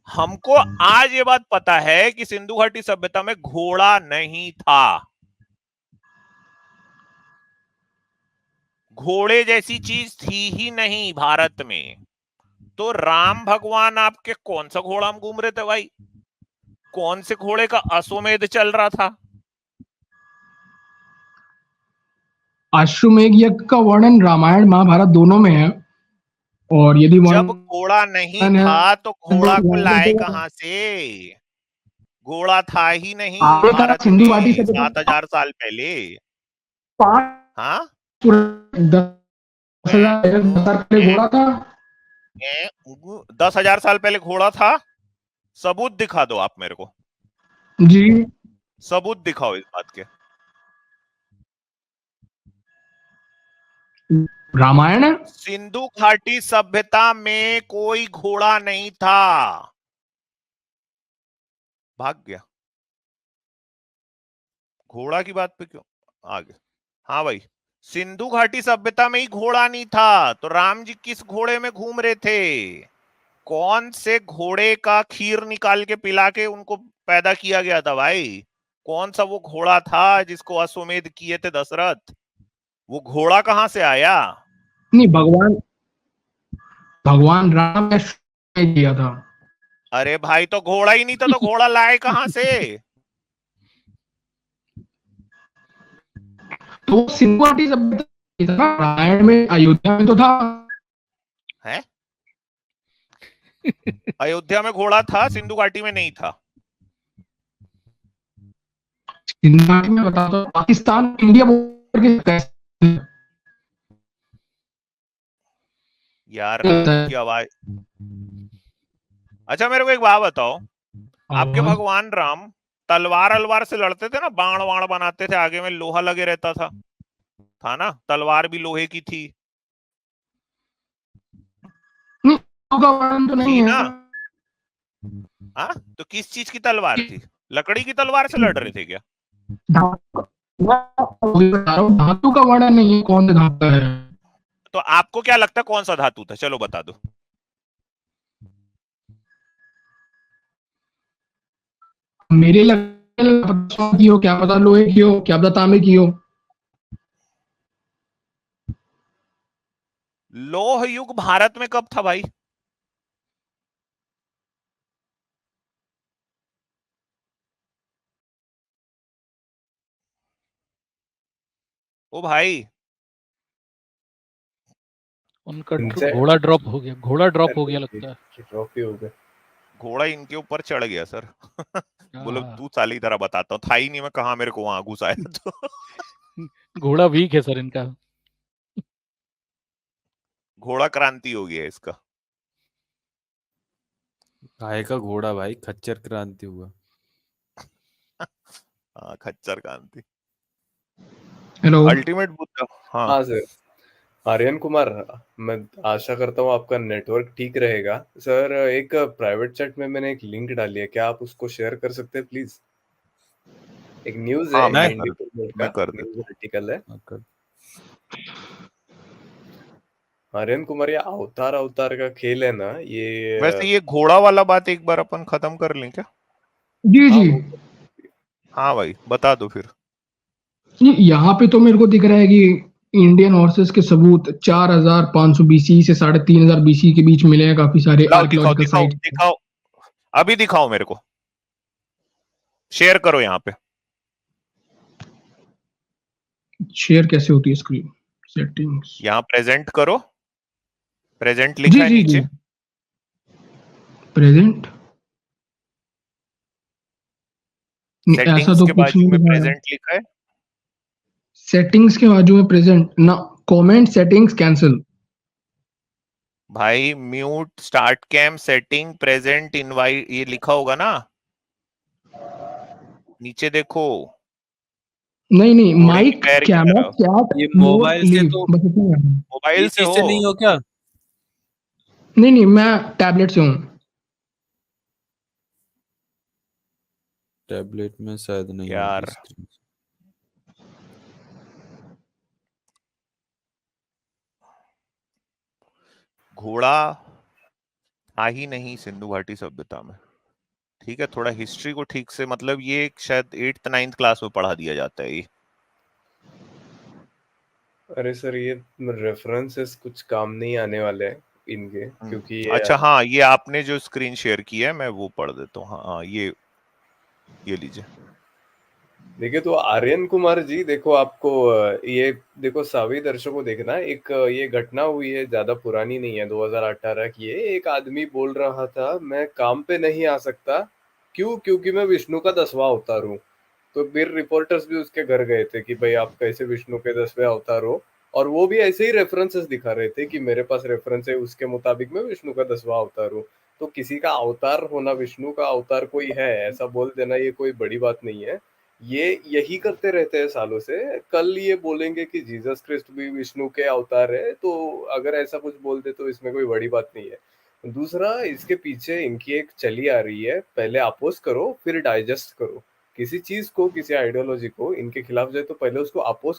हमको आज ये बात पता है कि सिंधु घाटी सभ्यता में घोड़ा नहीं था। घोड़े जैसी चीज थी ही नहीं भारत में। तो राम भगवान आपके कौन सा घोड़ा में घूम रहे थे भाई? कौन से घोड़े का अश्वमेध चल रहा था? अश्वमेध यज्ञ का वर्णन रामायण महाभारत दोनों में है, और यदि जब घोड़ा नहीं था तो घोड़ा को लाए कहां से? घोड़ा था ही नहीं भारत सिंधु में घाटी से 7,000 साल पहले। हाँ 10,000 पहले घोड़ा था। 10,000 साल पहले घोड़ा था? सबूत दिखा दो आप मेरे को। जी। सबूत दिखाओ इस बात के। रामायण है। सिंधु घाटी सभ्यता में कोई घोड़ा नहीं था। भाग गया घोड़ा की बात पे क्यों आगे? हाँ भाई, सिंधु घाटी सभ्यता में ही घोड़ा नहीं था, तो राम जी किस घोड़े में घूम रहे थे? कौन से घोड़े का खीर निकाल के पिला के उनको पैदा किया गया था भाई? कौन सा वो घोड़ा था जिसको अश्वमेध किए थे दशरथ? वो घोड़ा कहां से आया? नहीं, भगवान राम ने दिया था। अरे भाई तो घोड़ा ही नहीं था तो घोड़ा लाए कहां से? तो सिंधु घाटी सभ्यता था, रामायण में अयोध्या में तो था। है अयोध्या में घोड़ा था, सिंधु घाटी में नहीं था। सिंधु घाटी में बता दो, पाकिस्तान इंडिया बॉर्डर के यार की आवाज। अच्छा मेरे को एक बात बताओ, आपके भगवान राम तलवार अलवार से लड़ते थे ना? बाण वाण बनाते थे, आगे में लोहा लगे रहता था ना? तलवार भी लोहे की थी का वर्णन तो नहीं ना? है। हाँ तो किस चीज की तलवार थी? लकड़ी की तलवार से लड़ रहे थे क्या? मैं वही बता रहा हूँ, धातु का वर्णन नहीं है, कौन सा धातु है। तो आपको क्या लगता है कौन सा धातु था, चलो बता दो। मेरे लगता की हो, क्या पता लोहे की हो, क्या पता तांबे की हो। लौह युग भारत में कब था भाई? ओ भाई, उनका इनसे- घोड़ा ड्रॉप हो गया, घोड़ा ड्रॉप हो गया लगता है। ट्रॉफी हो गया। घोड़ा इनके ऊपर चढ़ गया सर। बोलो हाँ, तू साली तरह बताता हूँ, था ही नहीं मैं, कहा मेरे को वहां घुसाया तो। घोड़ा वीक है सर इनका। घोड़ा क्रांति हो गया इसका। काय का घोड़ा भाई, खच्चर क्रांति हुआ। हाँ, खच्चर क्रांति। Hello, ultimate Buddha. हाँ हाँ सर, आर्यन कुमार, मैं आशा करता हूँ आपका नेटवर्क ठीक रहेगा। सर, एक प्राइवेट चैट में मैंने एक लिंक डाली है, क्या आप उसको शेयर कर सकते हैं प्लीज? एक न्यूज है, हाँ, मैं इंडिया मैं कर न्यूज देता आर्टिकल है। कर- आर्यन कुमार, ये अवतार अवतार का खेल है ना ये। वैसे ये घोड़ा वाला बात एक बार अपन खत्म कर लें क्या? जी हाँ, जी, हाँ भाई, बता दो फिर। यहाँ पे तो मेरे को दिख रहा है कि इंडियन हॉर्सेस के सबूत 4500 बीसी से 3500 बीसी के बीच मिले हैं काफी सारे लाओ, दिखाओ आर्कियोलॉजिकल दिखाओ साइट। दिखाओ, अभी दिखाओ मेरे को, शेयर करो यहाँ पे। शेयर कैसे होती है स्क्रीन? सेटिंग्स। यहाँ प्रेजेंट करो, प्रेजेंट जी लिखा है जी जी, नीचे। प्रेजेंट। ऐसा सेटिंग्स तो के कुछ बाजू नहीं में दिखा रहा। प्रेजेंट लिखा है। सेटिंग्स के बाजू में प्रेजेंट ना, कमेंट सेटिंग्स कैंसिल। भाई mute, start cam, setting, present, invite, ये लिखा होगा ना नीचे, देखो। नहीं नहीं, घोड़े की माइक, पैर की कैमरा, तरफ। चैट, ये मोड, मोबाइल से लीव, तो, बस इतना ही है। मोबाइल ये से चीज हो? से नहीं हो क्या? नहीं नहीं, मैं टैबलेट से हूँ। टैबलेट में शायद नहीं यार। होगी स्क्रीन। घोड़ा था ही नहीं सिंधु घाटी सभ्यता में। ठीक है, थोड़ा हिस्ट्री को ठीक से, मतलब ये शायद 8th 9th क्लास में पढ़ा दिया जाता है ये। अरे सर, ये रेफरेंसेस कुछ काम नहीं आने वाले हैं इनके, क्योंकि ये अच्छा हाँ, ये आपने जो स्क्रीन शेयर की है मैं वो पढ़ देता हूँ। हाँ, ये लीजिए। देखिए, तो आर्यन कुमार जी, देखो आपको ये देखो, सभी दर्शकों देखना, एक ये घटना हुई है, ज्यादा पुरानी नहीं है, 2018 की है। एक आदमी बोल रहा था मैं काम पे नहीं आ सकता, क्यों? क्योंकि मैं विष्णु का 10वां अवतार हूँ। तो फिर रिपोर्टर्स भी उसके घर गए थे कि भाई आप कैसे विष्णु के 10वें अवतार हो, और वो भी ऐसे ही रेफरेंसेस दिखा रहे थे कि मेरे पास रेफरेंस है, उसके मुताबिक मैं विष्णु का 10वां अवतार हूँ। तो किसी का अवतार होना, विष्णु का अवतार कोई है ऐसा बोल देना, ये कोई बड़ी बात नहीं है। ये यही करते रहते हैं सालों से। कल ये बोलेंगे कि जीसस क्रिस्ट भी विष्णु के अवतार है, तो अगर ऐसा कुछ बोल दे तो इसमें कोई बड़ी बात नहीं है। दूसरा, इसके पीछे इनकी एक चली आ रही है, पहले अपोज करो फिर डाइजेस्ट करो। किसी चीज को, किसी आइडियोलॉजी को इनके खिलाफ जाए तो पहले उसको अपोज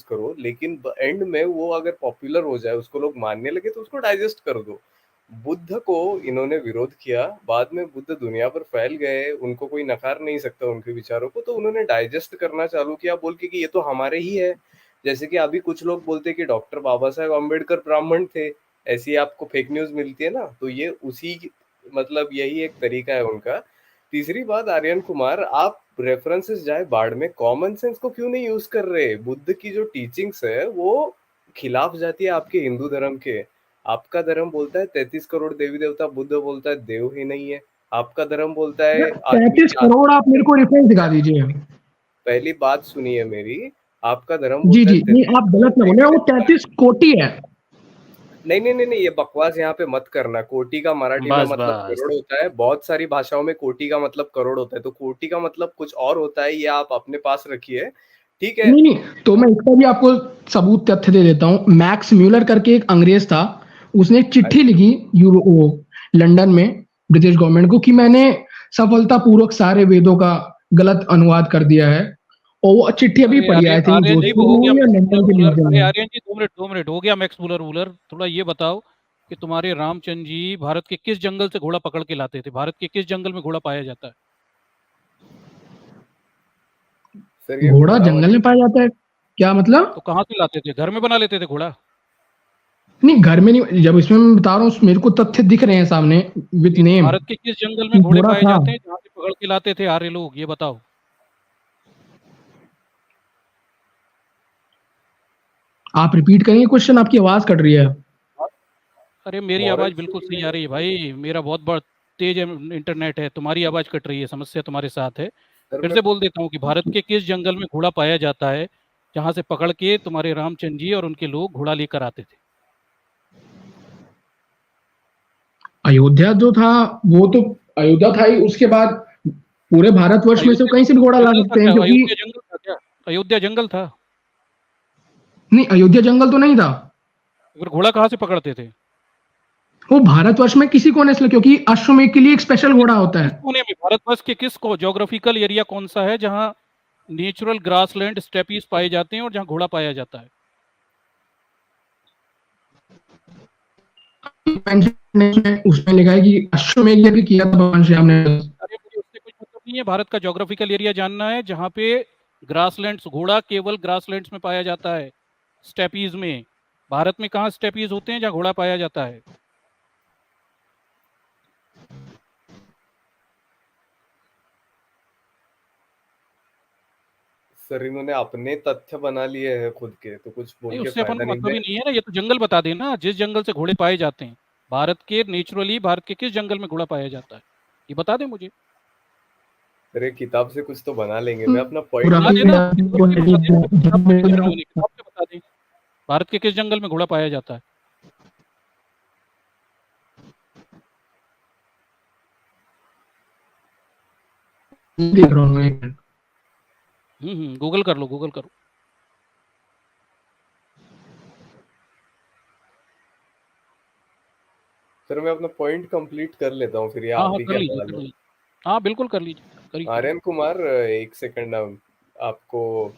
करो, लेकिन एंड में वो अगर पॉपुलर हो जाए, उसको लोग मानने लगे, तो उसको डाइजेस्ट कर दो। बुद्ध को इन्होंने विरोध किया, बाद में बुद्ध दुनिया पर फैल गए, उनको कोई नकार नहीं सकता उनके विचारों को, तो उन्होंने डाइजेस्ट करना चालू किया, बोल के कि ये तो हमारे ही है। जैसे कि अभी कुछ लोग बोलते कि डॉक्टर बाबा साहेब अम्बेडकर ब्राह्मण थे, ऐसी आपको फेक न्यूज मिलती है ना, तो ये उसी, मतलब यही एक तरीका है उनका। तीसरी बात, आर्यन कुमार, आप रेफरेंसेस जाए बाढ़ में, कॉमन सेंस को क्यों नहीं यूज कर रहे? बुद्ध की जो टीचिंग्स है वो खिलाफ जाती है आपके हिंदू धर्म के। आपका धर्म बोलता है 33 करोड़ देवी देवता, बुद्ध बोलता है देव ही नहीं है। आपका धर्म बोलता है आदमी 33 करोड़, आप मेरे को रेफरेंस दिखा दीजिए। पहली बात सुनिए मेरी, आपका धर्म जी बोलता जी, है नहीं आप गलत ना बोले, वो 33 कोटि है। नहीं नहीं नहीं नहीं, ये बकवास यहाँ पे मत करना। कोटि का मराठी में बस मतलब बस करोड़ होता है, बहुत सारी भाषाओं में कोटि का मतलब करोड़ होता है, तो कोटि का मतलब कुछ और होता है, ये आप अपने पास रखिए, ठीक है? नहीं नहीं, तो मैं इसका भी आपको सबूत तथ्य दे देता हूँ। मैक्स म्यूलर करके एक अंग्रेज था, उसने एक चिट्ठी लिखी लंदन में ब्रिटिश गवर्नमेंट को कि मैंने सफलतापूर्वक सारे वेदों का गलत अनुवाद कर दिया है, और वो चिट्ठी अभी अरे पढ़ी आई थिंक आर्यन जी वो हो जोधपुर गया या मैक्स लंदन मुलर के वुलर। म्यूजियम अरे में। आर्यन जी 2 मिनट हो गया मैक्स मुलर वुलर। थोड़ा ये बताओ कि तुम्हारे रामचंद्र जी भारत के किस जंगल से घोड़ा पकड़ के लाते थे? भारत के किस जंगल में घोड़ा पाया जाता है? सर ये घोड़ा घोड़ा जंगल में पाया जाता है, क्या मतलब? तो कहाँ से लाते थे? घर में बना लेते थे घोड़ा? नहीं, घर में नहीं, जब इसमें मैं बता रहा हूँ मेरे को तथ्य दिख रहे हैं सामने विद नहीं, तो नेम भारत के किस जंगल में कि घोड़े घोड़ा पाए था। जाते हैं जहाँ से पकड़ के लाते थे आर्य लोग? ये बताओ। आप रिपीट करेंगे क्वेश्चन, आपकी आवाज कट रही है। अरे मेरी मॉरल आवाज बिल्कुल सही आ रही है भाई, मेरा बहुत बड़ा तेज इंटरनेट है, तुम्हारी आवाज कट रही है, समस्या तुम्हारे साथ है। सर फिर मैं से बोल देता हूँ कि भारत के किस जंगल में घोड़ा पाया जाता है जहाँ से पकड़ के तुम्हारे रामचंद्र जी और उनके लोग घोड़ा लेकर आते थे? अयोध्या जो था वो तो अयोध्या था ही, उसके बाद पूरे भारतवर्ष में से अयोध्या कहीं से भी घोड़ा ला जंगल था सकते हैं, क्या? क्योंकि अयोध्या जंगल था क्या? अयोध्या जंगल था? नहीं, अयोध्या जंगल तो नहीं था। फिर घोड़ा कहाँ से पकड़ते थे? वो भारतवर्ष में किसी कोने से, क्योंकि अश्वमेध के लिए एक स्पेशल घोड़ा होता किस है। कोने में? भारतवर्ष के किस को ज्योग्राफिकल एरिया कौन सा है जहाँ नेचुरल ग्रासलैंड स्टेपीज पाए जाते हैं और जहाँ घोड़ा पाया जाता है? उसमें लिखा है कि अश्वमेध यज्ञ किया था भगवान श्री राम ने। अरे मुझे उससे कुछ मतलब नहीं है, भारत का ज्योग्राफिकल एरिया जानना है जहाँ पे ग्रासलैंड्स, घोड़ा केवल ग्रासलैंड्स में पाया जाता है, स्टेपीज में। भारत में कहाँ स्टेपीज होते हैं जहाँ घोड़ा पाया जाता है? सर इन्होंने अपने तथ्य बना लिए हैं खुद के, तो कुछ बोल नहीं, के उससे अपन फायदा को नहीं। मतलब ही नहीं है ना, ये तो जंगल बता देना जिस जंगल से घोड़े पाए जाते हैं। भारत के नेचुरली भारत के किस जंगल में घोड़ा पाया जाता है, ये बता दे मुझे। अरे किताब से कुछ तो बना लेंगे, मैं अपना पूरा पॉइंट बता देना, किताब से बता देना, मैं तो किताब पढ़ के कह रहा हूँ, उन्हें किताब से बता दे भारत के किस जंगल में घोड़ा पाया जाता है। देख रहा हूँ, एक मिनट। गूगल कर लो, गूगल करो। सर मैं अपना पॉइंट कंप्लीट कर लेता हूँ, फिर ये हाँ आप हाँ ही कर क्या लीजिए, सवाल कर है। लीजिए। हाँ बिल्कुल कर लीजिए, करिए करिए। आर्यन कुमार एक सेकंड, आपको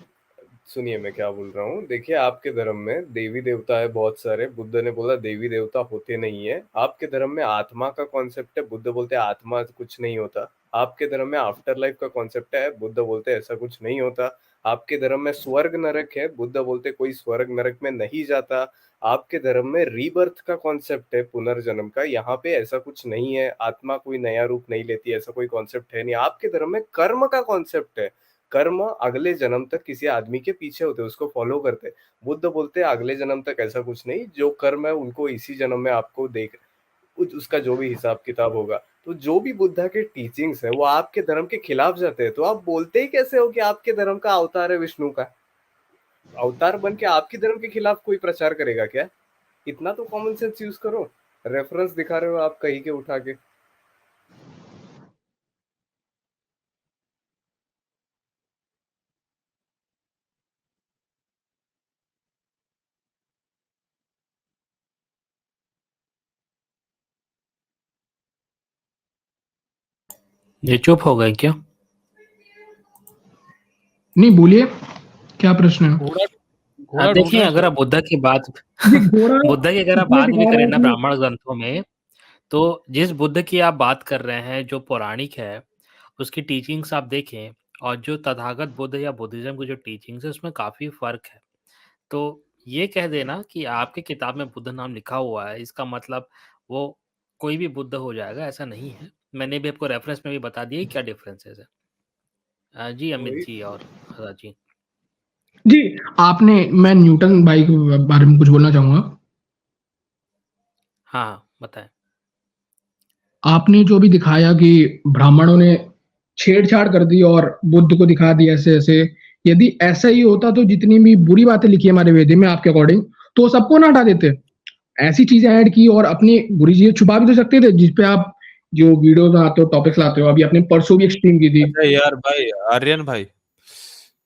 सुनिए मैं क्या बोल रहा हूँ। देखिए आपके धर्म में देवी देवता है बहुत सारे, बुद्ध ने बोला देवी देवता होते नहीं है। आपके धर्म में आत्मा का कॉन्सेप्ट है, बुद्ध बोलते हैं आत्मा कुछ नहीं होता। आपके धर्म में आफ्टर लाइफ का कॉन्सेप्ट है, बुद्ध बोलते हैं ऐसा कुछ नहीं होता। आपके धर्म में स्वर्ग नरक है, बुद्ध बोलते कोई स्वर्ग नरक में नहीं जाता। आपके धर्म में रीबर्थ का कॉन्सेप्ट है, पुनर्जन्म का, यहाँ पे ऐसा कुछ नहीं है, आत्मा कोई नया रूप नहीं लेती, ऐसा कोई कॉन्सेप्ट है नहीं। आपके धर्म में कर्म का कॉन्सेप्ट है, कर्म अगले जन्म तक किसी आदमी के पीछे होते, उसको फॉलो करते। बुद्ध बोलते हैं अगले जन्म तक ऐसा कुछ नहीं, जो कर्म है उनको इसी जन्म में आपको देख उसका जो भी हिसाब किताब होगा। तो जो भी बुद्धा के टीचिंग्स है वो आपके धर्म के खिलाफ जाते हैं, तो आप बोलते ही कैसे हो कि आपके धर्म का अवतार है विष्णु का? अवतार बन के आपके धर्म के खिलाफ कोई प्रचार करेगा क्या? इतना तो कॉमन सेंस यूज करो। रेफरेंस दिखा रहे हो आप कहीं के उठा के। ये चुप हो गए क्या? नहीं, बोलिए, क्या प्रश्न है? घोड़ा घोड़ा ढूंढ देखिए रहे हैं अगर सर। आप बुद्ध की बात ये घोड़ा बुद्ध की अगर आप इसमें बात भी दिखा रहा करें है ना कि ब्राह्मण ग्रंथों में, तो जिस बुद्ध की आप बात कर रहे हैं जो पौराणिक है, उसकी टीचिंग्स आप देखें, और जो तथागत बुद्ध या बुद्धिज्म की जो टीचिंग्स है उसमें काफी फर्क है। तो ये कह देना कि आपकी किताब में बुद्ध नाम लिखा हुआ है, इसका मतलब वो कोई भी बुद्ध हो जाएगा, ऐसा नहीं है। मैंने भी आपको रेफरेंस में भी बता दिया क्या डिफरेंसेस है। जी अमित वही जी और आजाद जी। जी, मैं न्यूटन भाई के बारे में कुछ बोलना चाहूंगा। हाँ बताएं। आपने जो भी दिखाया कि ब्राह्मणों ने छेड़छाड़ कर दी और बुद्ध को दिखा दिया ऐसे ऐसे, यदि ऐसा ही होता तो जितनी भी बुरी बातें लिखी है हमारे वेद में आपके अकॉर्डिंग, तो सबको ना हटा देते। ऐसी चीजें ऐड की और अपनी बुरी चीजें छुपा भी तो सकते थे, जिसपे आप जो वीडियोस आते हो, टॉपिक्स लाते हो। अभी आपने परसों भी एक स्ट्रीम की थी। अच्छा यार भाई, आर्यन भाई,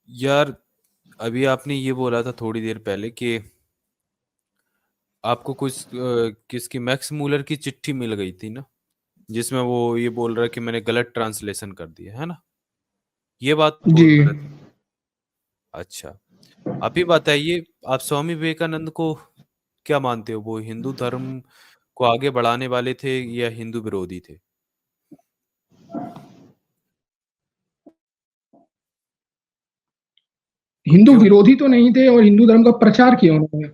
यार अभी आपने ये बोला था थोड़ी देर पहले कि आपको कुछ किसकी मैक्स मूलर की चिट्ठी मिल गई थी ना, जिसमें वो ये बोल रहा है कि मैंने गलत ट्रांसलेशन कर दिया है ना, ये बात जी बोल रहे थे। अच्छा, आप ही बताइए, आप स्वामी विवेकानंद को क्या मानते हो? वो हिंदू धर्म को आगे बढ़ाने वाले थे या हिंदू विरोधी थे? हिंदू क्यों? विरोधी तो नहीं थे और हिंदू धर्म का प्रचार किया उन्होंने।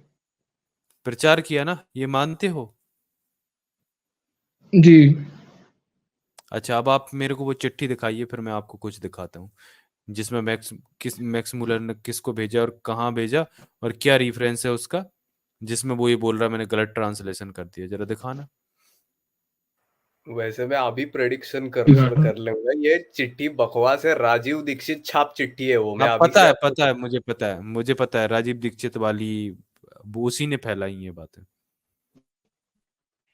प्रचार किया ना, ये मानते हो? जी। अच्छा, अब आप मेरे को वो चिट्ठी दिखाइए, फिर मैं आपको कुछ दिखाता हूँ जिसमें मैक्स मुलर ने किसको भेजा और कहाँ भेजा और क्या रेफरेंस है उसका, जिसमें वो ये बोल रहा है मैंने गलत ट्रांसलेशन कर दिया। जरा दिखाना। वैसे मैं अभी प्रेडिक्शन कर दिखाता हूँ। कर लूंगा, ये चिट्ठी बकवास है, राजीव दीक्षित छाप चिट्ठी है वो, हाँ मैं अभी पता से है, आपको। पता है, मुझे पता है, राजीव दीक्षित वाली वो उसी ने फैलाई ये बातें।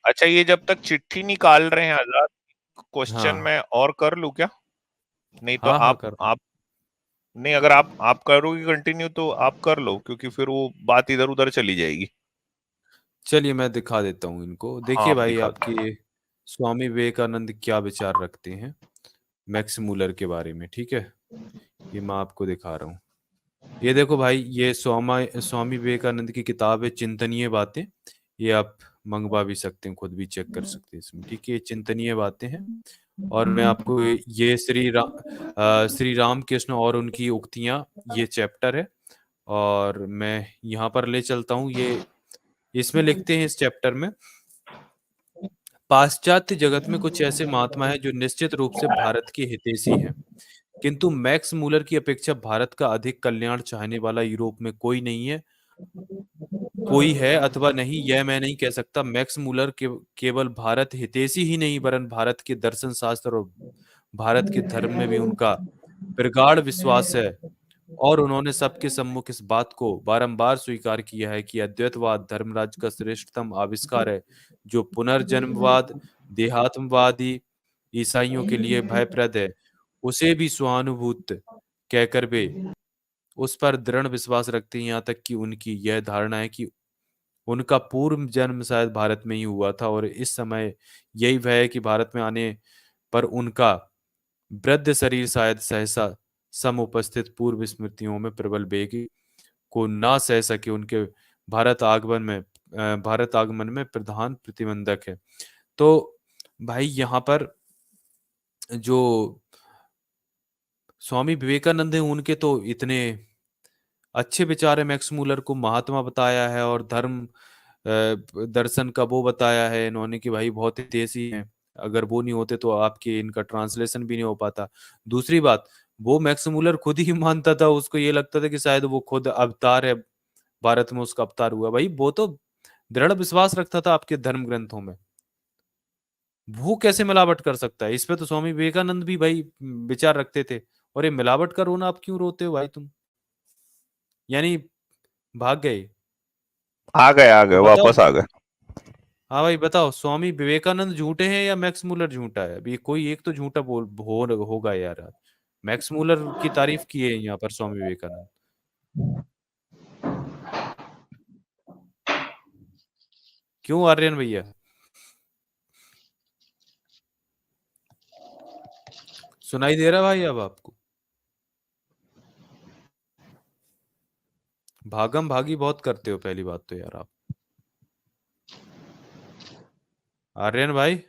अच्छा, ये जब तक चिट्ठी निकाल रहे हैं आजाद, क्वेश्चन हाँ मैं और कर लूं क्या? नहीं तो हाँ हाँ, आप कर आप नहीं, अगर आप करोगे कंटिन्यू तो आप कर लो, क्योंकि फिर वो बात इधर उधर चली जाएगी। चलिए मैं दिखा देता हूँ इनको। हाँ, देखिए आप भाई, दिखा दो। आपके स्वामी विवेकानंद क्या विचार रखते हैं मैक्स मुलर के बारे में, ठीक है? ये मैं आपको दिखा रहा हूँ। ये देखो भाई, ये स्वामी विवेकानंद की किताब है चिंतनीय बातें। ये आप मंगवा भी सकते हैं, खुद भी चेक कर सकते हैं इसमें, ठीक है? ये चिंतनीय बातें हैं। और मैं आपको ये श्री राम कृष्ण और उनकी उक्तियां, ये चैप्टर है। और मैं यहाँ पर ले चलता हूँ। ये इसमें लिखते हैं इस चैप्टर में, पाश्चात्य जगत में कुछ ऐसे महात्मा हैं जो निश्चित रूप से भारत के हितैषी हैं, किंतु मैक्स मूलर की अपेक्षा भारत का अधिक कल्याण चाहने वाला यूरोप में कोई नहीं है। कोई है अथवा नहीं, यह मैं नहीं कह सकता। मैक्स मूलर केवल भारत हितैषी ही नहीं, वरन भारत के दर्शन शास्त्र और भारत के धर्म में भी उनका प्रगाढ़ विश्वास है। और उन्होंने सबके सम्मुख इस बात को बारंबार स्वीकार किया है कि अद्वैतवाद धर्मराज का श्रेष्ठतम आविष्कार है, जो पुनर्जन्मवाद देहात्मवादी ईसाइयों के लिए भयप्रद है। उसे भी स्वानुभूत कहकर वे उस पर दृढ़ विश्वास रखते हैं, यहाँ तक कि उनकी यह धारणा है कि उनका पूर्व जन्म शायद भारत में ही हुआ था और इस समय यही वह है कि भारत में आने पर उनका वृद्ध शरीर शायद सहसा समुपस्थित पूर्व स्मृतियों में प्रबल बेग को ना सह सके। उनके भारत आगमन में प्रधान प्रतिबंधक है। तो भाई यहाँ पर जो स्वामी विवेकानंद हैं, उनके तो इतने अच्छे विचार है। मैक्स मूलर को महात्मा बताया है और दर्शन का वो बताया है इन्होंने कि भाई बहुत ही तेजी है। अगर वो नहीं होते तो आपके इनका ट्रांसलेशन भी नहीं हो पाता। दूसरी बात, वो मैक्स मूलर खुद ही मानता था, उसको ये लगता था कि शायद वो खुद अवतार है, भारत में उसका अवतार हुआ। भाई वो तो दृढ़ विश्वास रखता था आपके धर्म ग्रंथों में, वो कैसे मिलावट कर सकता है? इस पे तो स्वामी विवेकानंद भी भाई विचार रखते थे। और ये मिलावट का रोना आप क्यों रोते हो भाई तुम? यानी भाग गए? आ गए, तो बताओ। वापस आ गए। हाँ भाई बताओ, स्वामी विवेकानंद झूठे हैं या मैक्स मूलर झूठा है? अभी कोई एक तो झूठा होगा यार। मैक्स मूलर की तारीफ की है यहाँ पर स्वामी विवेकानंद। क्यों आर्यन भैया? सुनाई दे रहा भाई अब आपको? भागम भागी बहुत करते हो पहली बात तो यार आप। आर्यन भाई,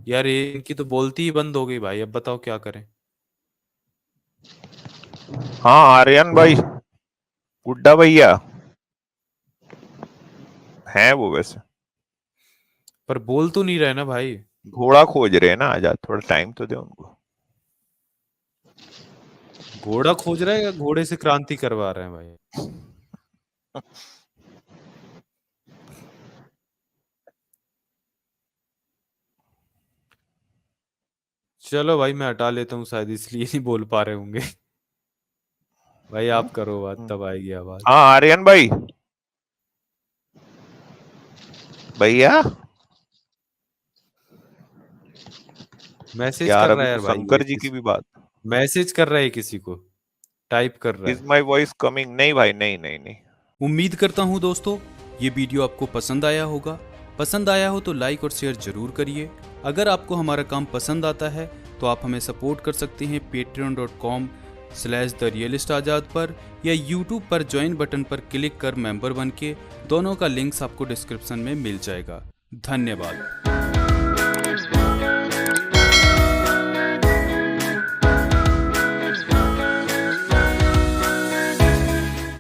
यार ये इनकी तो बोलती ही बंद हो गई भाई, अब बताओ क्या करें? हाँ आर्यन भाई, गुड्डा भैया हैं वो वैसे, पर बोल तो नहीं रहे ना भाई। घोड़ा खोज रहे हैं ना आजाद, थोड़ा टाइम तो दे उनको। घोड़ा खोज रहा है या घोड़े से क्रांति करवा रहे हैं भाई? चलो भाई मैं हटा लेता हूँ, शायद इसलिए नहीं बोल पा रहे होंगे। भाई आप करो बात, तब आएगी आवाज। हाँ आर्यन भाई, भैया मैसेज यार, कर अभी रहा है तो यार भाई, शंकर जी की भी बात। मैसेज कर रहा है किसी को, टाइप कर रहा इज है। My voice coming? नहीं भाई, नहीं नहीं नहीं। उम्मीद करता हूँ दोस्तों ये वीडियो आपको पसंद आया होगा। पसंद आया हो तो लाइक और शेयर जरूर करिए। अगर आपको हमारा काम पसंद आता है तो आप हमें सपोर्ट कर सकते हैं patreon.com/therealistazad पर, या YouTube पर ज्वाइन बटन पर क्लिक कर मेंबर बन के। दोनों का लिंक्स आपको डिस्क्रिप्शन में मिल जाएगा। धन्यवाद।